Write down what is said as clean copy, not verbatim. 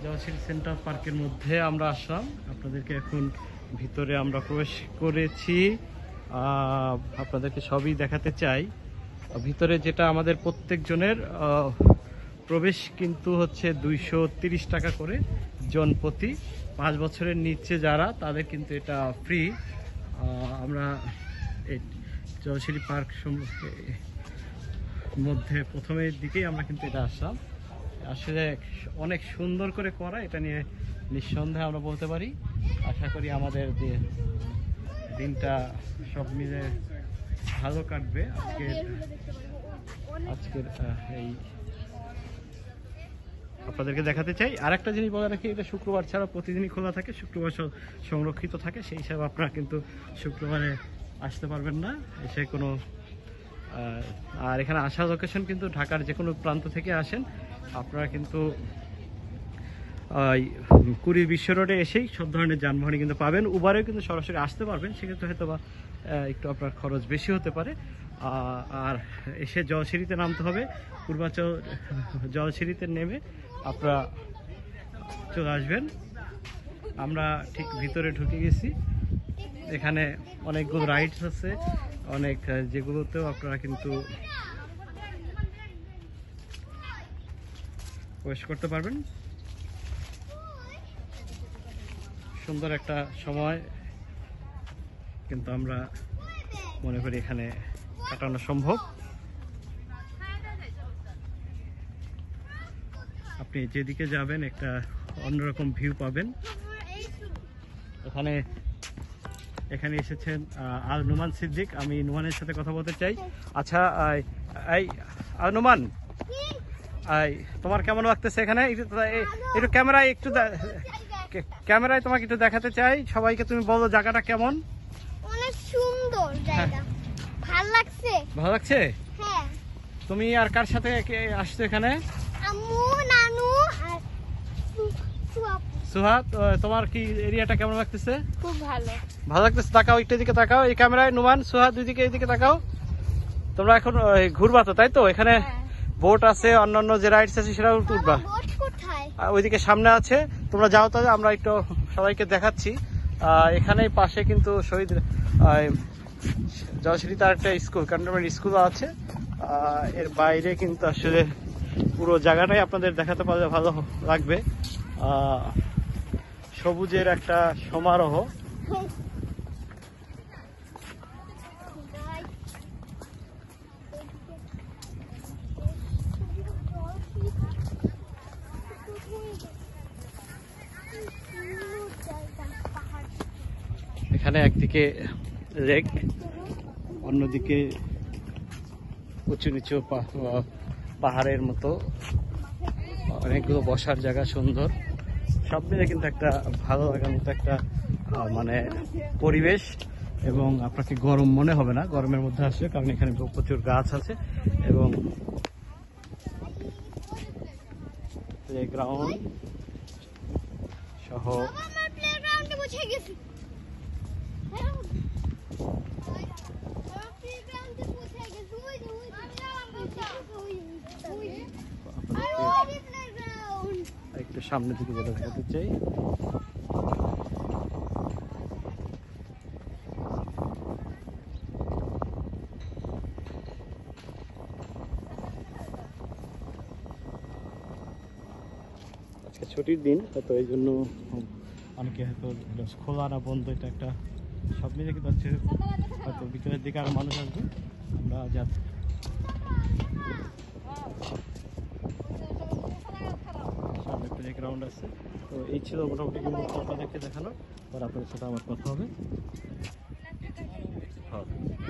Jayashree centre পার্কের মধ্যে আমরা আসলাম। আপনাদেরকে এখন ভিতরে আমরা প্রবেশ করেছি, আপনাদেরকে সবই দেখাতে চাই। ভিতরে যেটা আমাদের প্রত্যেকজনের প্রবেশ কিন্তু হচ্ছে 230 টাকা করে জন প্রতি। 5 বছরের নিচে যারা, তাদের কিন্তু এটা ফ্রি। আমরা এই জয়শ্রী পার্ক মধ্যে প্রথমের দিকেই আমরা কিন্তু এটা আসলাম। আসলে অনেক সুন্দর করে করা, এটা নিয়ে নিঃসন্দেহে আমরা বলতে পারি। আশা করি আমাদের দিনটা সব মিলে ভালো কাটবে। আজকের এই আপনাদেরকে দেখাতে চাই। আর একটা জিনিস বলে রাখি, এটা শুক্রবার ছাড়া প্রতিদিনই খোলা থাকে, শুক্রবার সংরক্ষিত থাকে। সেই হিসাবে আপনারা কিন্তু শুক্রবারে আসতে পারবেন না এসে কোনো। আর এখানে আসার লোকেশন কিন্তু ঢাকার যে কোনো প্রান্ত থেকে আসেন আপনারা কিন্তু কুড়ি বিশ্ব রোডে এসেই সব ধরনের যানবাহনই কিন্তু পাবেন। উবারেও কিন্তু সরাসরি আসতে পারবেন, সেক্ষেত্রে হয়তো বা একটু আপনার খরচ বেশি হতে পারে। আর এসে জলসিঁড়িতে নামতে হবে। পূর্বাচল জলসিঁড়িতে নেমে আপনারা চলে আসবেন। আমরা ঠিক ভিতরে ঢুকে গেছি। এখানে অনেকগুলো রাইডস আছে, অনেক যেগুলোতেও আপনারা কিন্তু প্রবেশ করতে পারবেন। সুন্দর একটা সময় কিন্তু আমরা মনে করি এখানে কাটানো সম্ভব। আপনি যেদিকে যাবেন একটা অন্যরকম ভিউ পাবেন। এখানে এসেছেন আল নুমান সিদ্দিক। আমি নুমানের সাথে কথা বলতে চাই। আচ্ছা, এই আল নুমান, তোমার কেমন লাগতেছে এখানে? একটু ক্যামেরায় তোমাকে একটু দেখাতে চাই সবাইকে। তুমি বলো জায়গাটা কেমন? অনেক সুন্দর জায়গা, ভালো লাগছে। ভালো লাগছে? হ্যাঁ। তুমি আর কার সাথে আসছো এখানে? আম্মু, নানু আর সুহাত। তোমার কি এরিয়াটা কেমন লাগতেছে? খুব ভালো। ভালো লাগতেছে? তাকাও, একটু দিকে তাকাও এই ক্যামেরায়। নুমান, সুহাত, দুই দিকে এইদিকে তাকাও। তোমরা এখন ঘুরবা তো, তাই তো? এখানে বোট আছে, অন্যান্য যে রাইডস আছে সেটাও উঠবা। ওইদিকে সামনে আছে, তোমরা যাও তাহলে। আমরা একটু সবাইকে দেখাচ্ছি। এখানে পাশে কিন্তু শহীদ জয়শ্রীতে একটা স্কুল, ক্যান্টনমেন্ট স্কুল আছে। এর বাইরে কিন্তু আসলে পুরো জায়গাটাই আপনাদের দেখাতে পারলে ভালো লাগবে। সবুজের একটা সমারোহ। এখানে একদিকে লেক, অন্যদিকে উঁচু নিচু পাহাড়ের মতো অনেকগুলো বসার জায়গা, সুন্দর। সব মিলে কিন্তু একটা ভালো লাগার মতো একটা মানে পরিবেশ। এবং আপনাকে গরম মনে হবে না গরমের মধ্যে আসলে, কারণ এখানে প্রচুর গাছ আছে। এবং প্লেগ্রাউন্ড সহ একটু সামনের দিকে যেটা দেখাতে চাই। আজকে ছুটির দিন, হয়তো এই জন্য অনেকে হয়তো খোলা না বন্ধ, এটা একটা সব মিলে কিন্তু হচ্ছে। হয়তো বিকেলের দিকে আরো মানুষ আসবে। আমরা সামনে প্লে গ্রাউন্ড আছে। তো এই ছিল মোটামুটি কিন্তু আপনাদেরকে দেখানো। আর আপনাদের সাথে আমার কথা হবে।